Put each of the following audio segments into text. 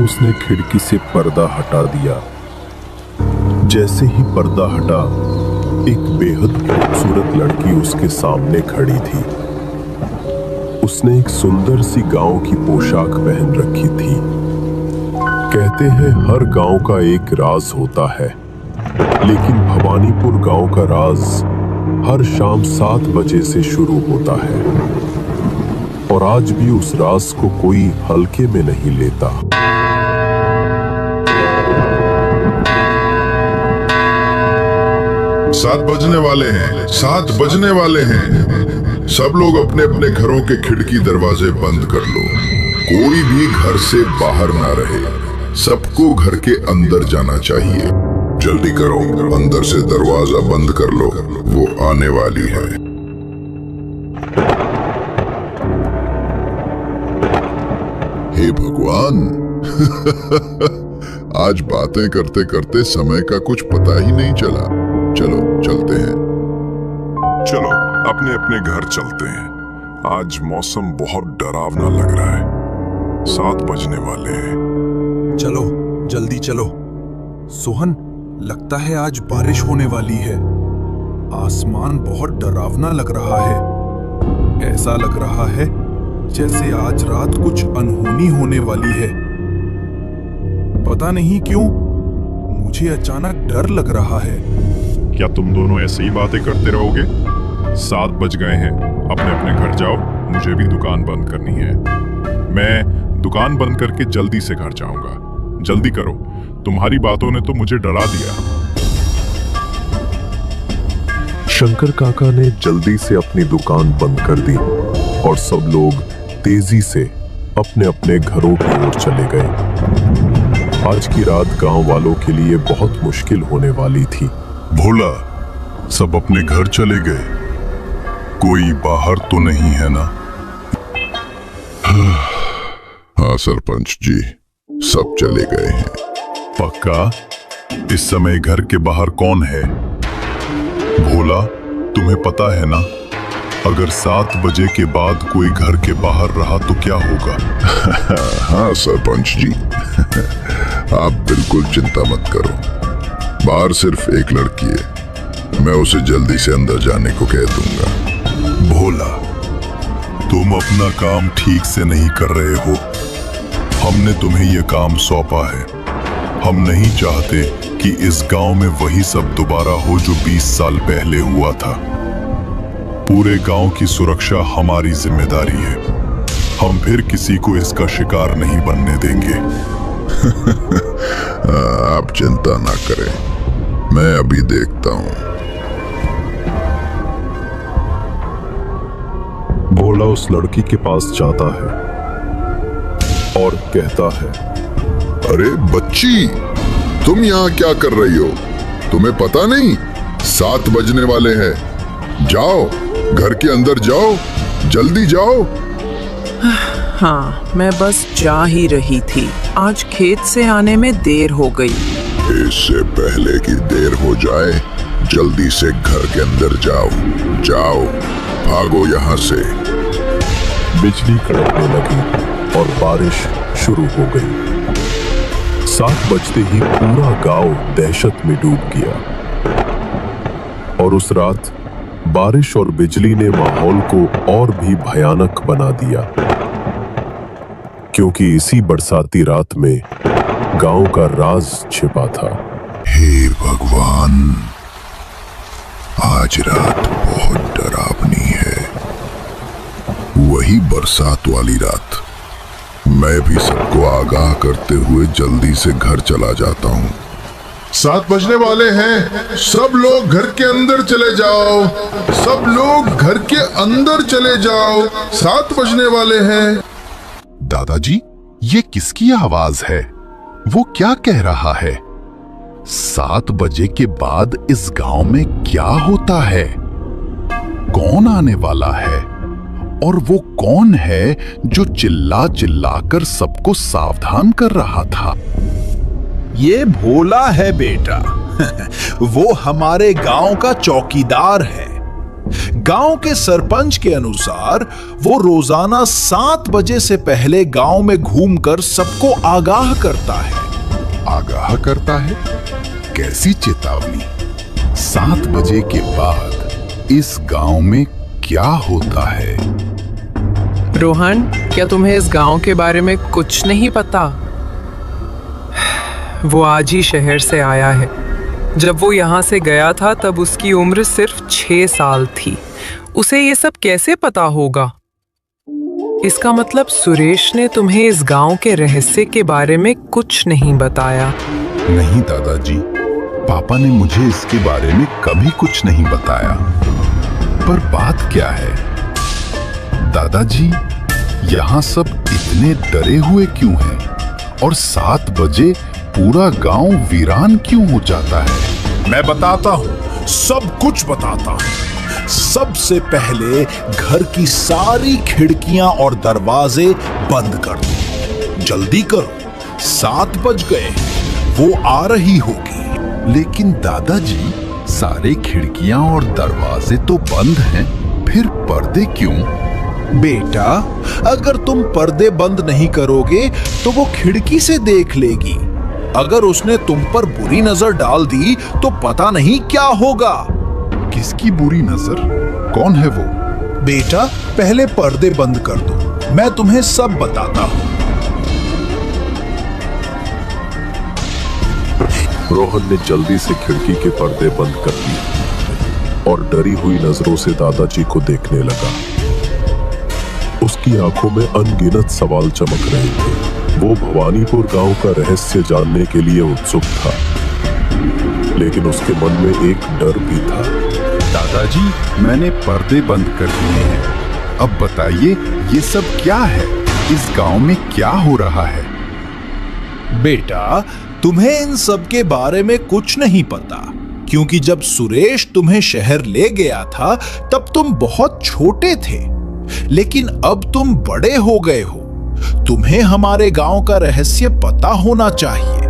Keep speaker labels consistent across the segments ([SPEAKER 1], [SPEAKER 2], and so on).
[SPEAKER 1] उसने खिड़की से पर्दा हटा दिया। जैसे ही पर्दा हटा, एक बेहद खूबसूरत लड़की उसके सामने खड़ी थी। उसने एक सुंदर सी गांव की पोशाक पहन रखी थी। कहते हैं हर गांव का एक राज होता है, लेकिन भवानीपुर गांव का राज हर शाम 7 बजे से शुरू होता है, और आज भी उस राज को कोई हल्के में नहीं लेता।
[SPEAKER 2] 7 बजने वाले हैं, 7 बजने वाले हैं। सब लोग अपने अपने घरों के खिड़की दरवाजे बंद कर लो। कोई भी घर से बाहर ना रहे। सबको घर के अंदर जाना चाहिए। जल्दी करो, अंदर से दरवाजा बंद कर लो, वो आने वाली है। हे भगवान आज बातें करते करते समय का कुछ पता ही नहीं चला। चलो चलते हैं।
[SPEAKER 3] चलो अपने अपने घर चलते हैं। आज मौसम बहुत डरावना लग रहा है। 7 बजने वाले हैं।
[SPEAKER 4] चलो जल्दी चलो। सोहन, लगता है आज बारिश होने वाली है। आसमान बहुत डरावना लग रहा है। ऐसा लग रहा है जैसे आज रात कुछ अनहोनी होने वाली है। पता नहीं क्यों मुझे अचानक डर लग रहा है।
[SPEAKER 3] क्या तुम दोनों ऐसे ही बातें करते रहोगे? 7 बज गए हैं, अपने अपने घर जाओ। मुझे भी दुकान बंद करनी है। मैं दुकान बंद करके जल्दी से घर जाऊंगा। जल्दी करो, तुम्हारी बातों ने तो मुझे डरा दिया।
[SPEAKER 1] शंकर काका ने जल्दी से अपनी दुकान बंद कर दी और सब लोग तेजी से अपने अपने घरों की ओर चले गए। आज की रात गांव वालों के लिए बहुत मुश्किल होने वाली थी।
[SPEAKER 2] भोला, सब अपने घर चले गए। कोई बाहर तो नहीं है ना? हाँ सरपंच जी, सब चले गए हैं। पक्का? इस समय घर के बाहर कौन है? भोला, तुम्हें पता है ना, अगर 7 बजे के बाद कोई घर के बाहर रहा तो क्या होगा? हाँ सरपंच जी, आप बिल्कुल चिंता मत करो। बाहर सिर्फ एक लड़की है, मैं उसे जल्दी से अंदर जाने को कह दूंगा। भोला, तुम अपना काम ठीक से नहीं कर रहे हो। हमने तुम्हें यह काम सौंपा है। हम नहीं चाहते कि इस गांव में वही सब दोबारा हो जो 20 साल पहले हुआ था। पूरे गांव की सुरक्षा हमारी जिम्मेदारी है। हम फिर किसी को इसका शिकार नहीं बनने देंगे। आप चिंता ना करें, मैं अभी देखता हूं।
[SPEAKER 1] भोला उस लड़की के पास जाता है और कहता है,
[SPEAKER 2] अरे बच्ची, तुम यहाँ क्या कर रही हो? तुम्हें पता नहीं 7 बजने वाले हैं। जाओ, घर के अंदर जाओ, जल्दी जाओ।
[SPEAKER 5] हाँ, मैं बस जा ही रही थी। आज खेत से आने में देर हो गई।
[SPEAKER 2] इससे पहले कि देर हो जाए, जल्दी से घर के अंदर जाओ। जाओ, भागो यहाँ से।
[SPEAKER 1] बिजली कड़कने लगी और बारिश शुरू हो गई। 7 बजते ही पूरा गांव दहशत में डूब गया। और उस रात बारिश और बिजली ने माहौल को और भी भयानक बना दिया, क्योंकि इसी बरसाती रात में गांव का राज छिपा था।
[SPEAKER 2] हे भगवान, आज रात बहुत डरावनी है। वही बरसात वाली रात। मैं भी सबको आगाह करते हुए जल्दी से घर चला जाता हूँ। 7 बजने वाले हैं, सब लोग घर के अंदर चले जाओ। सब लोग घर के अंदर चले जाओ, 7 बजने वाले हैं।
[SPEAKER 6] दादाजी, ये किसकी आवाज है? वो क्या कह रहा है? 7 बजे के बाद इस गांव में क्या होता है? कौन आने वाला है? और वो कौन है जो चिल्ला चिल्ला कर सबको सावधान कर रहा था?
[SPEAKER 4] ये भोला है बेटा। वो हमारे गांव का चौकीदार है। गांव के सरपंच के अनुसार वो रोजाना 7 बजे से पहले गांव में घूमकर सबको आगाह करता है।
[SPEAKER 6] आगाह करता है? कैसी चेतावनी? 7 बजे के बाद इस गांव में क्या होता है?
[SPEAKER 5] रोहन, क्या तुम्हें इस गांव के बारे में कुछ नहीं पता? वो आज ही शहर से आया है। जब वो यहाँ से गया था तब उसकी उम्र सिर्फ 6 साल थी। उसे ये सब कैसे पता होगा? इसका मतलब सुरेश ने तुम्हें इस गांव के रहस्य के बारे में कुछ नहीं बताया।
[SPEAKER 6] नहीं दादाजी, पापा ने मुझे इसके बारे में कभी कुछ नहीं बताया। पर बात क्या है? दादाजी, यहाँ सब इतने डरे हुए क्यों हैं? और 7 बजे पूरा गांव वीरान क्यों हो जाता है?
[SPEAKER 4] मैं बताता हूँ, सब कुछ बताता हूँ। सबसे पहले घर की सारी खिड़कियां और दरवाजे बंद कर दो। जल्दी करो, 7 बज गए, वो आ रही होगी।
[SPEAKER 6] लेकिन दादाजी, सारे खिड़कियां और दरवाजे तो बंद हैं, फिर पर्दे क्यों?
[SPEAKER 4] बेटा, अगर तुम पर्दे बंद नहीं करोगे तो वो खिड़की से देख लेगी। अगर उसने तुम पर बुरी नजर डाल दी तो पता नहीं क्या होगा।
[SPEAKER 6] किसकी बुरी नजर? कौन है वो?
[SPEAKER 4] बेटा, पहले पर्दे बंद कर दो, मैं तुम्हें सब बताता हूँ।
[SPEAKER 1] रोहन ने जल्दी से खिड़की के पर्दे बंद कर दिए और डरी हुई नजरों से दादाजी को देखने लगा। उसकी आंखों में अनगिनत सवाल चमक रहे थे। वो भवानीपुर गांव का रहस्य जानने के लिए उत्सुक था, लेकिन उसके मन में एक डर भी था।
[SPEAKER 6] दादाजी, मैंने पर्दे बंद कर दिए हैं। अब बताइए, ये सब क्या है? इस गांव में क्या हो रहा है?
[SPEAKER 4] बेटा, तुम्हें इन सब के बारे में कुछ नहीं पता, क्योंकि जब सुरेश तुम्हें शहर ले गया था तब तुम बहुत छोटे थे। लेकिन अब तुम बड़े हो गए हो, तुम्हें हमारे गांव का रहस्य पता होना चाहिए।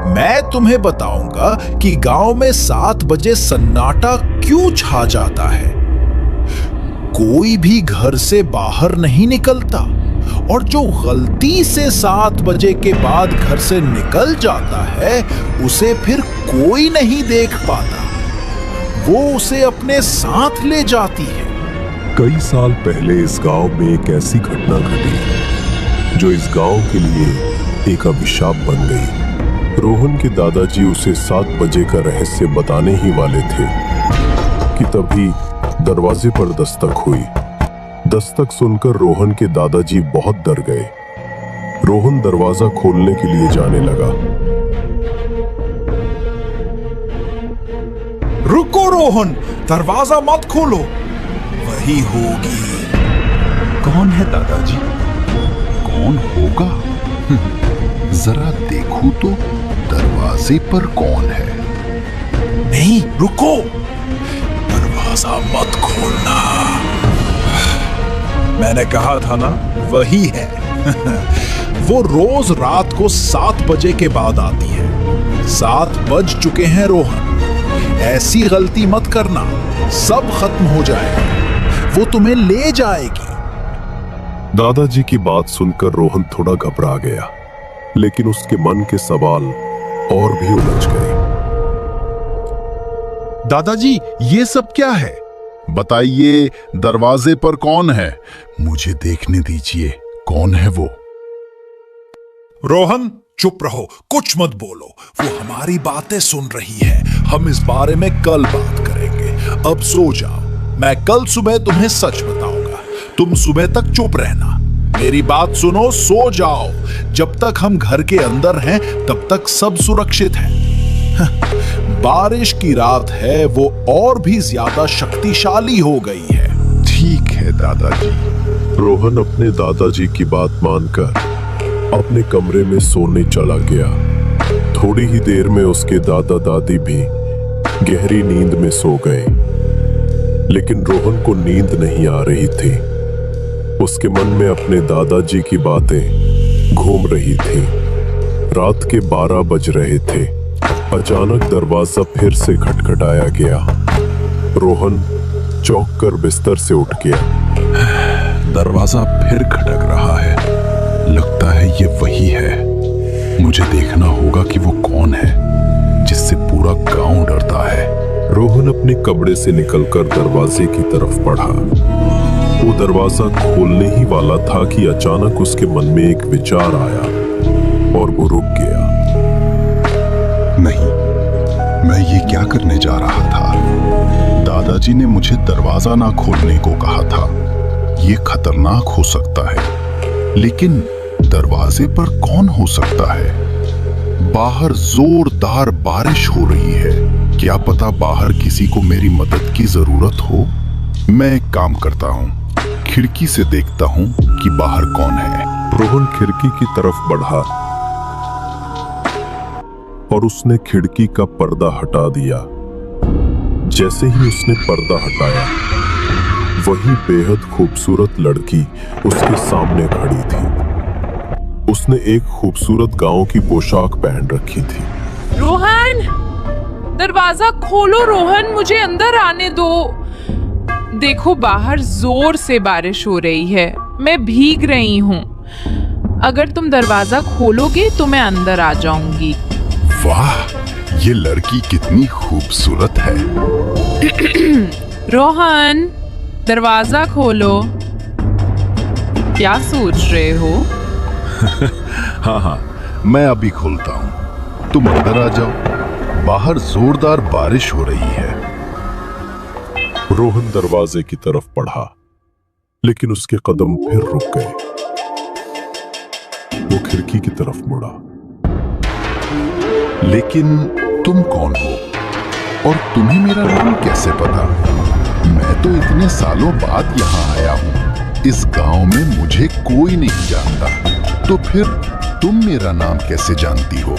[SPEAKER 4] मैं तुम्हें बताऊंगा कि गांव में 7 बजे सन्नाटा क्यों छा जाता है। कोई भी घर से बाहर नहीं निकलता, और जो गलती से 7 बजे के बाद घर से निकल जाता है उसे फिर कोई नहीं देख पाता। वो उसे अपने साथ ले जाती है।
[SPEAKER 1] कई साल पहले इस गांव में एक ऐसी घटना घटी जो इस गांव के लिए एक अभिशाप बन गई। रोहन के दादाजी उसे 7 बजे का रहस्य बताने ही वाले थे कि तभी दरवाजे पर दस्तक हुई। दस्तक सुनकर रोहन के दादाजी बहुत डर गए। रोहन दरवाजा खोलने के लिए जाने लगा।
[SPEAKER 4] रुको रोहन, दरवाजा मत खोलो, वही होगी।
[SPEAKER 6] कौन है दादाजी? कौन होगा? जरा देखूं तो दरवाजे पर कौन है।
[SPEAKER 4] नहीं, रुको, दरवाजा मत खोलना। मैंने कहा था ना, वही है। वो रोज रात को 7 बजे के बाद आती है। 7 बज चुके हैं रोहन, ऐसी गलती मत करना, सब खत्म हो जाएगा। वो तुम्हें ले जाएगी।
[SPEAKER 1] दादाजी की बात सुनकर रोहन थोड़ा घबरा गया, लेकिन उसके मन के सवाल और भी उलझ गए।
[SPEAKER 6] दादाजी, ये सब क्या है? बताइए, दरवाजे पर कौन है? मुझे देखने दीजिए, कौन है वो?
[SPEAKER 4] रोहन, चुप रहो, कुछ मत बोलो। वो हमारी बातें सुन रही है। हम इस बारे में कल बात करेंगे। अब सो जाओ, मैं कल सुबह तुम्हें सच बताऊंगा। तुम सुबह तक चुप रहना। मेरी बात सुनो, सो जाओ। जब तक हम घर के अंदर हैं तब तक सब सुरक्षित है। बारिश की रात है, वो और भी ज्यादा शक्तिशाली हो गई है।
[SPEAKER 6] ठीक है दादाजी।
[SPEAKER 1] रोहन अपने दादाजी की बात मानकर अपने कमरे में सोने चला गया। थोड़ी ही देर में उसके दादा दादी भी गहरी नींद में सो गए, लेकिन रोहन को नींद नहीं आ रही थी। उसके मन में अपने दादाजी की बातें घूम रही थी। रात के 12 बज रहे थे। अचानक दरवाजा फिर से खटखटाया गया। रोहन चौंक कर बिस्तर से उठ गया।
[SPEAKER 6] दरवाजा फिर खटक रहा है। लगता है ये वही है। मुझे देखना होगा कि वो कौन है जिससे पूरा गांव डरता है।
[SPEAKER 1] रोहन अपने कमरे से निकलकर दरवाजे की तरफ बढ़ा। वो दरवाजा खोलने ही वाला था कि अचानक उसके मन में एक विचार आया और वो रुक गया।
[SPEAKER 6] नहीं, मैं ये क्या करने जा रहा था? दादाजी ने मुझे दरवाजा ना खोलने को कहा था। ये खतरनाक हो सकता है, लेकिन दरवाजे पर कौन हो सकता है? बाहर जोरदार बारिश हो रही है। क्या पता बाहर किसी को मेरी मदद की जरूरत हो। मैं एक काम करता हूँ, खिड़की से देखता हूँ कि बाहर कौन है।
[SPEAKER 1] रोहन खिड़की की तरफ बढ़ा और उसने खिड़की का पर्दा हटा दिया। जैसे ही उसने पर्दा हटाया, वही बेहद खूबसूरत लड़की उसके सामने खड़ी थी। उसने एक खूबसूरत गांव की पोशाक पहन रखी थी।
[SPEAKER 5] रोहन, दरवाजा खोलो रोहन, मुझे अंदर आने दो। देखो बाहर जोर से बारिश हो रही है, मैं भीग रही हूँ। अगर तुम दरवाजा खोलोगे तो मैं अंदर आ जाऊंगी।
[SPEAKER 6] वाह, ये लड़की कितनी खूबसूरत है।
[SPEAKER 5] रोहन, दरवाजा खोलो। क्या सोच रहे हो?
[SPEAKER 6] हाँ, मैं अभी खोलता हूँ। तुम अंदर आ जाओ। बाहर जोरदार बारिश हो रही है।
[SPEAKER 1] रोहन दरवाजे की तरफ बढ़ा, लेकिन उसके कदम फिर रुक गए। वो खिड़की की तरफ मुड़ा।
[SPEAKER 6] लेकिन तुम कौन हो और तुम्हें मेरा नाम कैसे पता? मैं तो इतने सालों बाद यहाँ आया हूँ। इस गांव में मुझे कोई नहीं जानता, तो फिर तुम मेरा नाम कैसे जानती हो?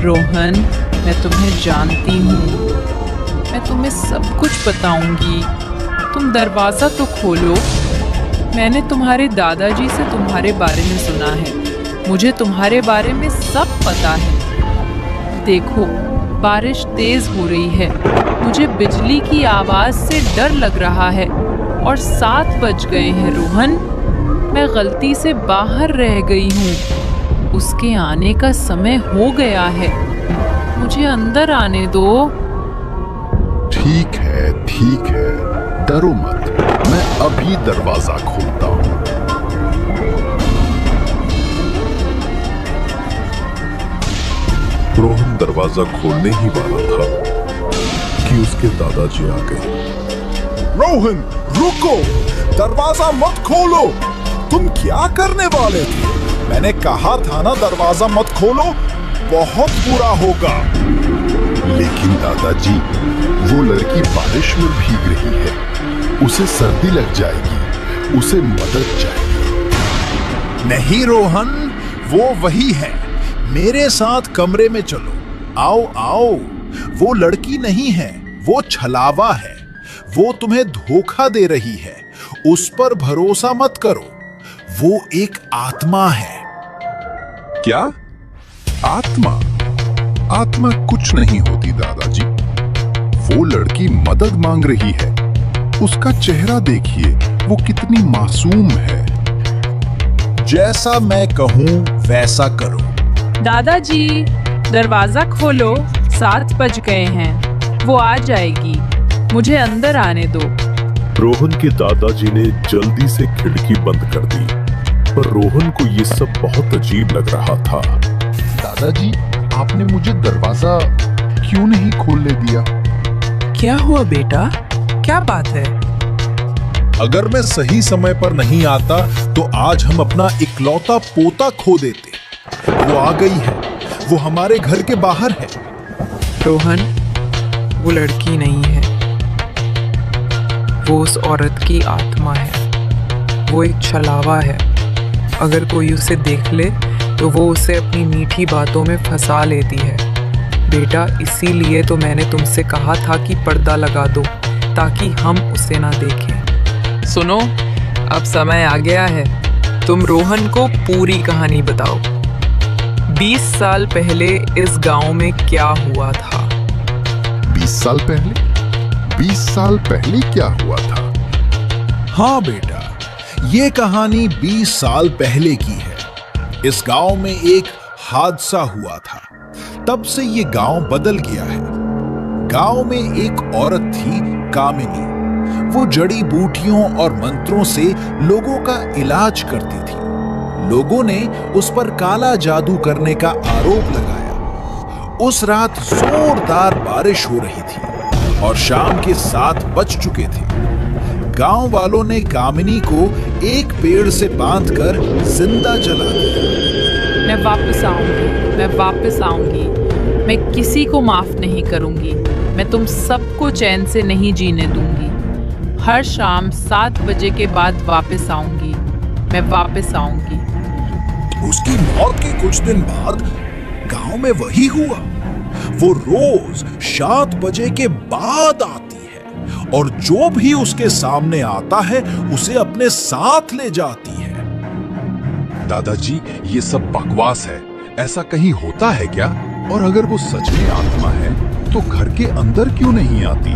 [SPEAKER 5] रोहन, मैं तुम्हें जानती हूँ। मैं तुम्हें सब कुछ बताऊंगी। तुम दरवाजा तो खोलो। मैंने तुम्हारे दादाजी से तुम्हारे बारे में सुना है। मुझे तुम्हारे बारे में सब पता है। देखो, बारिश तेज हो रही है। मुझे बिजली की आवाज से डर लग रहा है और 7 बज गए हैं रोहन। मैं गलती से बाहर रह गई हूँ। उसके आने का समय हो गया है। मुझे अंदर आने दो।
[SPEAKER 6] ठीक है, डरो मत। मैं अभी दरवाजा खोलता हूँ।
[SPEAKER 1] रोहन दरवाजा खोलने ही वाला था कि उसके दादाजी आ गए।
[SPEAKER 4] रोहन, रुको! दरवाजा मत खोलो। तुम क्या करने वाले थे? मैंने कहा था ना, दरवाजा मत खोलो, बहुत बुरा होगा।
[SPEAKER 6] लेकिन दादाजी, वो लड़की बारिश में भीग रही है। उसे सर्दी लग जाएगी। उसे मदद चाहिए।
[SPEAKER 4] नहीं रोहन, वो वही है। मेरे साथ कमरे में चलो। आओ आओ। वो लड़की नहीं है, वो छलावा है। वो तुम्हें धोखा दे रही है। उस पर भरोसा मत करो। वो एक आत्मा है।
[SPEAKER 6] क्या? आत्मा कुछ नहीं होती दादाजी। वो लड़की मदद मांग रही है। उसका चेहरा देखिए, वो कितनी मासूम है।
[SPEAKER 4] जैसा मैं कहूं वैसा करो।
[SPEAKER 5] दादाजी, दरवाजा खोलो। 7 बज गए हैं। वो आ जाएगी। मुझे अंदर आने दो।
[SPEAKER 1] रोहन के दादाजी ने जल्दी से खिड़की बंद कर दी, पर रोहन को ये सब बहुत अजीब लग रहा था।
[SPEAKER 6] दादाजी, आपने मुझे दरवाजा क्यों नहीं खोलने दिया?
[SPEAKER 5] क्या हुआ बेटा? क्या बात है?
[SPEAKER 4] अगर मैं सही समय पर नहीं आता तो आज हम अपना इकलौता पोता खो देते। वो आ गई है। वो हमारे घर के बाहर है।
[SPEAKER 5] रोहन, वो लड़की नहीं है। वो उस औरत की आत्मा है। वो एक छलावा है। अगर कोई उसे देख ले तो वो उसे अपनी मीठी बातों में फंसा लेती है। बेटा, इसीलिए तो मैंने तुमसे कहा था कि पर्दा लगा दो, ताकि हम उसे ना देखें। सुनो, अब समय आ गया है। तुम रोहन को पूरी कहानी बताओ। 20 साल पहले इस गांव में क्या हुआ था?
[SPEAKER 6] 20 साल पहले? 20 साल पहले क्या हुआ था?
[SPEAKER 4] हाँ बेटा, ये कहानी 20 साल पहले की है। इस गांव में एक हादसा हुआ था। तब से ये गांव बदल गया है। गांव में एक औरत थी, कामिनी। वो जड़ी बूटियों और मंत्रों से लोगों का इलाज करती थी। लोगों ने उस पर काला जादू करने का आरोप लगाया। उस रात जोरदार बारिश हो रही थी और शाम के 7 बज चुके थे। गांव वालों ने कामिनी को एक पेड़ से बांधकर जिंदा जला दिया।
[SPEAKER 7] मैं वापस आऊंगी। मैं किसी को माफ नहीं करूंगी। मैं तुम सबको चैन से नहीं जीने दूंगी। हर शाम 7 बजे के बाद वापस आऊंगी। मैं वापस आऊंगी।
[SPEAKER 4] उसकी मौत के कुछ दिन बाद गांव में वही हुआ। वो रोज 7 बजे के बाद आती है और जो भी उसके सामने आता है उसे अपने साथ ले जाती है।
[SPEAKER 6] दादाजी, ये सब बकवास है। ऐसा कहीं होता है क्या? और अगर वो सच में आत्मा है तो घर के अंदर क्यों नहीं आती?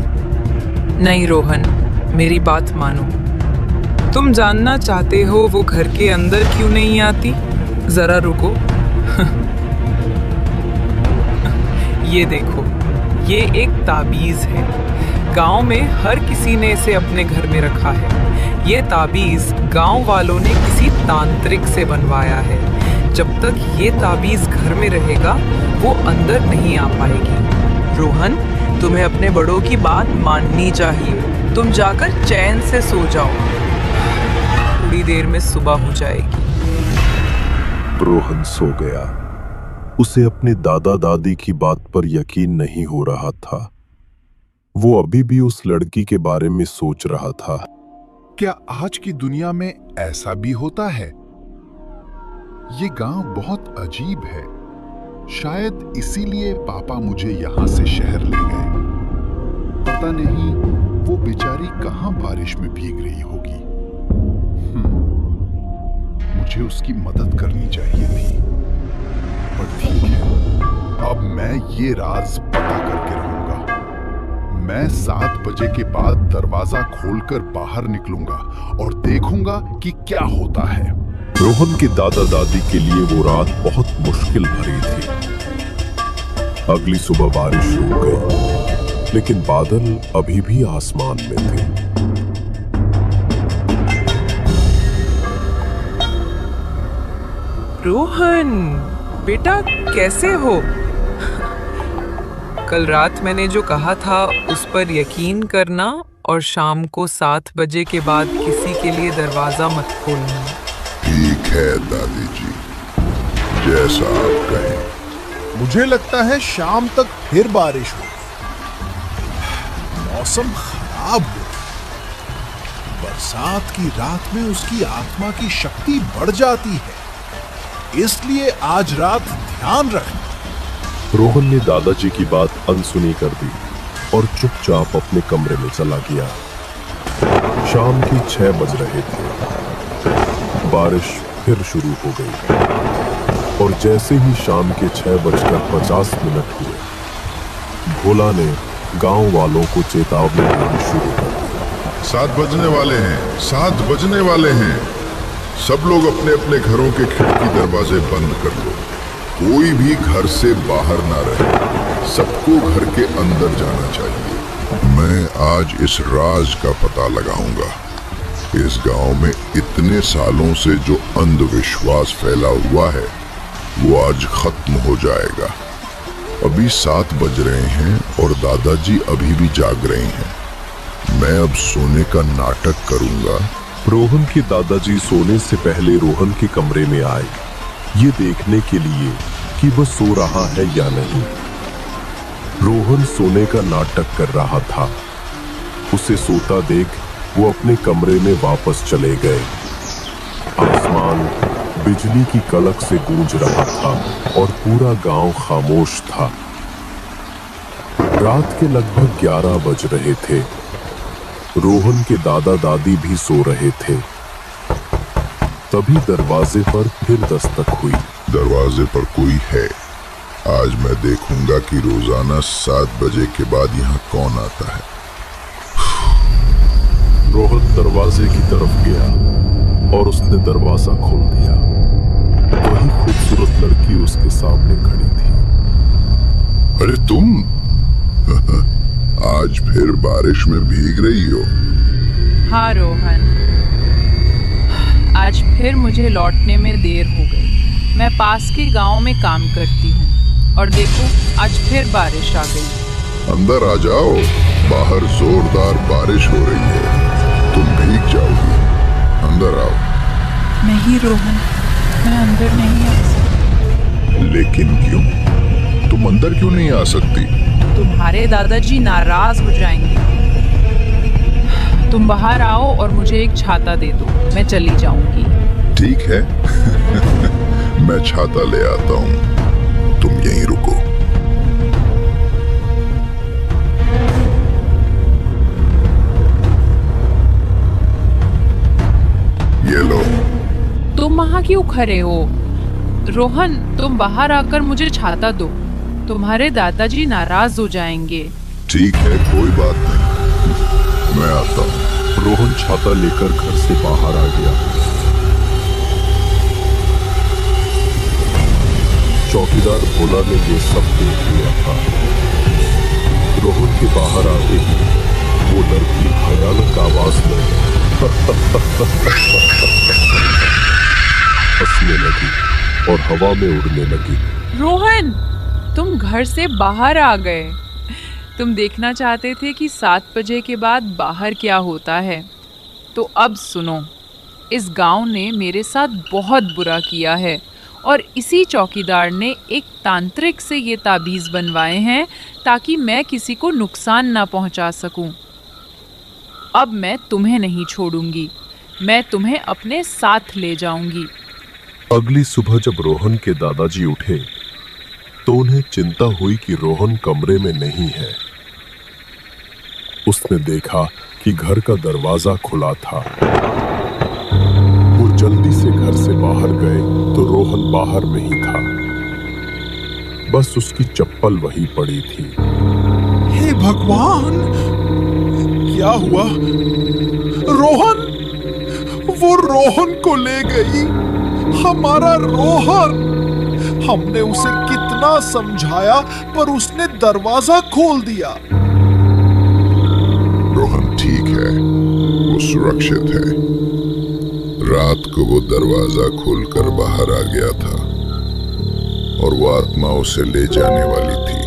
[SPEAKER 5] नहीं रोहन, मेरी बात मानो। तुम जानना चाहते हो वो घर के अंदर क्यों नहीं आती? जरा रुको। ये देखो, ये एक ताबीज है। गांव में हर किसी ने इसे अपने घर में रखा है। ये ताबीज गांव वालों ने किसी तांत्रिक से बनवाया है। जब तक ये ताबीज घर में रहेगा वो अंदर नहीं आ पाएगी। रोहन, तुम्हें अपने बड़ों की बात माननी चाहिए। तुम जाकर चैन से सो जाओ। थोड़ी देर में सुबह हो जाएगी।
[SPEAKER 1] रोहन सो गया। उसे अपने दादा दादी की बात पर यकीन नहीं हो रहा था। वो अभी भी उस लड़की के बारे में सोच रहा था।
[SPEAKER 6] क्या आज की दुनिया में ऐसा भी होता है? ये गांव बहुत अजीब है। शायद इसीलिए पापा मुझे यहां से शहर ले गए। पता नहीं वो बेचारी कहां बारिश में भीग रही होगी। मुझे उसकी मदद करनी चाहिए थी। पर ठीक है, अब मैं ये राज पता करके रहूंगा। मैं 7 बजे के बाद दरवाजा खोलकर बाहर निकलूंगा और देखूंगा कि क्या होता है।
[SPEAKER 1] रोहन के दादा दादी के लिए वो रात बहुत मुश्किल भरी थी। अगली सुबह बारिश रुक गई, लेकिन बादल अभी भी आसमान में थे।
[SPEAKER 5] रोहन बेटा, कैसे हो? कल रात मैंने जो कहा था उस पर यकीन करना और शाम को 7 बजे के बाद किसी के लिए दरवाजा मत खोलना।
[SPEAKER 2] ठीक है दादी जी, जैसा आप कहें।
[SPEAKER 4] मुझे लगता है शाम तक फिर बारिश हो। मौसम खराब हो। बरसात की रात में उसकी आत्मा की शक्ति बढ़ जाती है, इसलिए आज रात ध्यान रखना।
[SPEAKER 1] रोहन ने दादाजी की बात अनसुनी कर दी और चुपचाप अपने कमरे में चला गया। शाम के 6 बज रहे थे। बारिश फिर शुरू हो गई और जैसे ही शाम के 6:50 हुए, भोला ने गांव वालों को चेतावनी देनी शुरू कर दी।
[SPEAKER 2] 7 बजने वाले हैं, 7 बजने वाले हैं। सब लोग अपने अपने घरों के खिड़की दरवाजे बंद कर लो। कोई भी घर से बाहर ना रहे। सबको घर के अंदर जाना चाहिए। मैं आज इस राज का पता लगाऊंगा। इस गांव में इतने सालों से जो अंधविश्वास फैला हुआ है वो आज खत्म हो जाएगा। अभी 7 बज रहे हैं और दादाजी अभी भी जाग रहे हैं। मैं अब सोने का नाटक करूंगा।
[SPEAKER 1] रोहन के दादाजी सोने से पहले रोहन के कमरे में आए, ये देखने के लिए कि वह सो रहा है या नहीं। रोहन सोने का नाटक कर रहा था। उसे सोता देख वो अपने कमरे में वापस चले गए। आसमान बिजली की कड़क से गूंज रहा था और पूरा गांव खामोश था। रात के लगभग 11 बज रहे थे। रोहन के दादा दादी भी सो रहे थे। तभी दरवाजे पर फिर दस्तक हुई।
[SPEAKER 2] दरवाजे पर कोई है। आज मैं देखूंगा कि रोजाना 7 बजे के बाद यहाँ कौन आता है।
[SPEAKER 1] रोहन दरवाजे की तरफ गया और उसने दरवाजा खोल दिया। वही खूबसूरत लड़की उसके सामने खड़ी थी।
[SPEAKER 2] अरे तुम आज फिर बारिश में भीग रही हो?
[SPEAKER 7] हाँ रोहन, आज फिर मुझे लौटने में देर हो गई। मैं पास के गांव में काम करती हूँ और देखो आज फिर बारिश आ गई।
[SPEAKER 2] अंदर आ जाओ, बाहर जोरदार बारिश हो रही है, तुम भीग जाओगी। अंदर आओ।
[SPEAKER 7] नहीं रोहन, मैं अंदर नहीं आ सकती।
[SPEAKER 2] लेकिन क्यों? तुम अंदर क्यों नहीं आ सकती?
[SPEAKER 7] तुम्हारे दादाजी नाराज हो जाएंगे। तुम बाहर आओ और मुझे एक छाता दे दो, मैं चली जाऊंगी।
[SPEAKER 2] ठीक है मैं छाता ले आता हूँ, तुम यहीं रुको। ये लो।
[SPEAKER 7] तुम वहाँ क्यों खड़े हो? रोहन, तुम बाहर आकर मुझे छाता दो, तुम्हारे दादाजी नाराज हो जाएंगे।
[SPEAKER 2] ठीक है, कोई बात नहीं, मैं आता हूँ।
[SPEAKER 1] रोहन छाता लेकर घर से बाहर आ गया। चौकीदार भोला ने ये सब देख लिया था। रोहन के बाहर आते ही वो लड़की भयानक आवाज में हंसने लगी और हवा में उड़ने लगी।
[SPEAKER 7] रोहन, तुम घर से बाहर आ गए। तुम देखना चाहते थे कि 7 बजे के बाद बाहर क्या होता है। तो अब सुनो, इस गांव ने मेरे साथ बहुत बुरा किया है और इसी चौकीदार ने एक तांत्रिक से ये ताबीज़ बनवाए हैं ताकि मैं किसी को नुकसान ना पहुंचा सकूं। अब मैं तुम्हें नहीं छोड़ूंगी, मैं तुम्हें अपने साथ ले जाऊंगी।
[SPEAKER 1] अगली सुबह जब रोहन के दादाजी उठे तो उन्हें चिंता हुई कि रोहन कमरे में नहीं है। उसने देखा कि घर का दरवाजा खुला था। वो जल्दी से घर से बाहर गए तो रोहन बाहर में ही था, बस उसकी चप्पल वहीं पड़ी थी।
[SPEAKER 4] हे भगवान, क्या हुआ? रोहन, वो रोहन को ले गई, हमारा रोहन। हमने उसे कितना समझाया पर उसने दरवाजा खोल दिया।
[SPEAKER 2] रोहन ठीक है, वो सुरक्षित है। रात को वो दरवाजा खोलकर बाहर आ गया था और वो आत्मा उसे ले जाने वाली थी।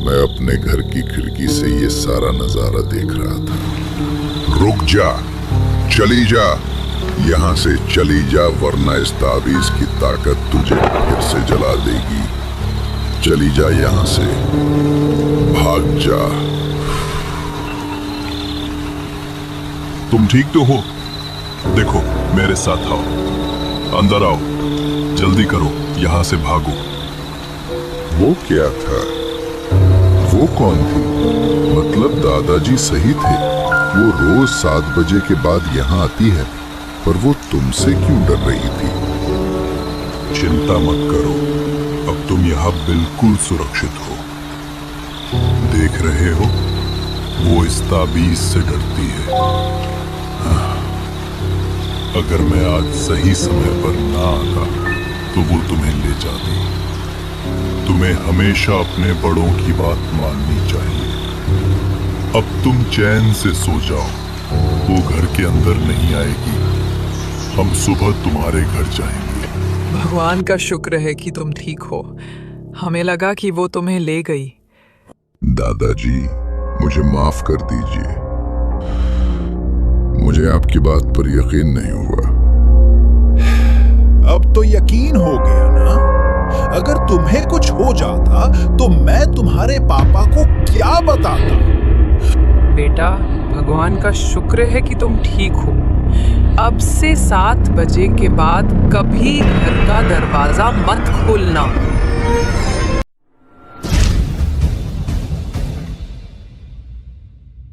[SPEAKER 2] मैं अपने घर की खिड़की से ये सारा नजारा देख रहा था। रुक जा, चली जा, यहाँ से चली जा, वरना इस ताबीज की ताकत तुझे फिर से जला देगी। चली जा यहाँ से, भाग जा।
[SPEAKER 3] तुम ठीक तो हो? देखो, मेरे साथ आओ, अंदर आओ, जल्दी करो, यहाँ से भागो।
[SPEAKER 2] वो क्या था? वो कौन थी? मतलब दादाजी सही थे, वो रोज 7 बजे के बाद यहाँ आती है, पर वो तुमसे क्यों डर रही थी?
[SPEAKER 3] चिंता मत करो, अब तुम यहाँ बिल्कुल सुरक्षित हो। देख रहे हो, वो इस ताबीज से डरती है। अगर मैं आज सही समय पर ना आता तो वो तुम्हें ले जाती। तुम्हें हमेशा अपने बड़ों की बात माननी चाहिए। अब तुम चैन से सो जाओ, वो घर के अंदर नहीं आएगी। हम सुबह तुम्हारे घर जाएंगे।
[SPEAKER 5] भगवान का शुक्र है कि तुम ठीक हो। हमें लगा कि वो तुम्हें ले गई।
[SPEAKER 2] दादाजी, मुझे माफ कर दीजिए, मुझे आपकी बात पर यकीन नहीं हुआ।
[SPEAKER 4] अब तो यकीन हो गया ना? अगर तुम्हें कुछ हो जाता तो मैं तुम्हारे पापा को क्या बताता?
[SPEAKER 5] बेटा, भगवान का शुक्र है कि तुम ठीक हो। अब से 7 बजे के बाद कभी घर का दरवाजा मत खोलना।